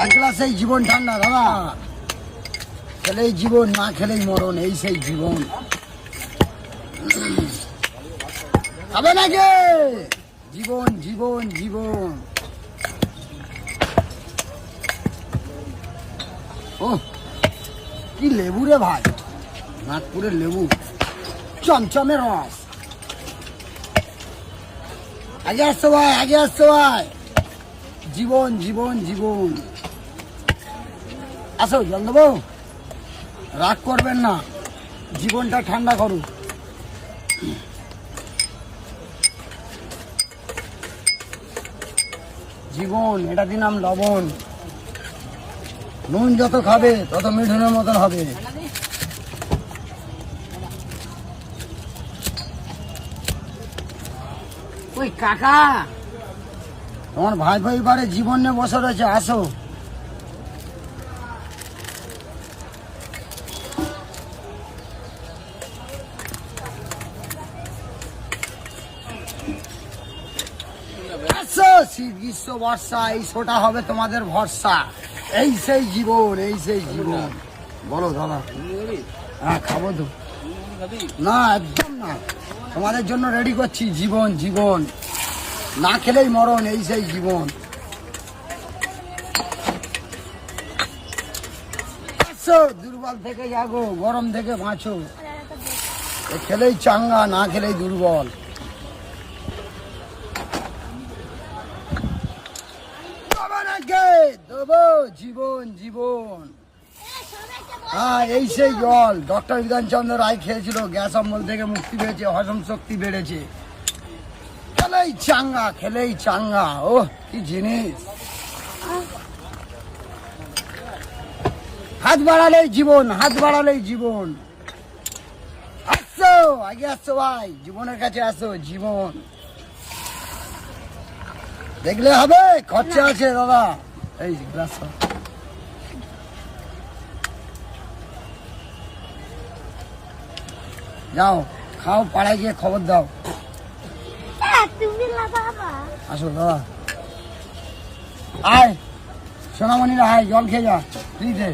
এক গ্লাস এই জীবন ঠান্ডা দাদা, খেলেই জীবন, না খেলেই মরণ, এই সেই জীবন। খাবে নাকি? জীবন জীবন জীবন। ও কি লেবু রে ভাই, নাগপুরের লেবু, চমচমের রস। আগে আসছো ভাই, আগে আসছো ভাই। জীবন জীবন জীবন। আসো, জল দেবো? রাগ করবেন না, জীবনটা ঠান্ডা করুন। জীবন, এটা দিলাম লবণ। নুন যত খাবে তত মিঠুনের মতন হবে। ওই কাকা, তোমার ভাই ভাই বাড়ি জীবন নিয়ে বসে রয়েছে, আসো। শীত গ্রীষ্ম বর্ষা, এই শোটা হবে তোমাদের ভরসা। এই সেই জীবন, এই সেই জীবন। বলো দাদা। হ্যাঁ খাবো তো। না একদম না, তোমাদের জন্য রেডি করছি। জীবন জীবন, না খেলেই মরণ, এই সেই জীবন। দুর্বল থেকে জাগো, গরম থেকে বাঁচো। খেলেই চাঙ্গা, না খেলেই দুর্বল। দেবো জীবন জীবন। হ্যাঁ এই সেই জল ডক্টর বিধানচন্দ্র রায় খেয়েছিল, গ্যাস অম্বল থেকে মুক্তি পেয়েছে, হজম শক্তি বেড়েছে। খেলেই চাঙ্গা, খেলেই চাঙ্গা। ও কি জিনিস! হাত বাড়ালেই জীবন, হাত বাড়ালেই জীবন। আসছো, আগে আসছো ভাই, জীবনের কাছে আসো। জীবন দেখলে হবে, খরচা আছে দাদা। এই গ্লাস যাও, খাও, পাড়ায় গিয়ে খবর দাও। আসো দাদা, আয় সোনামণিরা, আয় জল খেয়ে যা ফ্রিতে।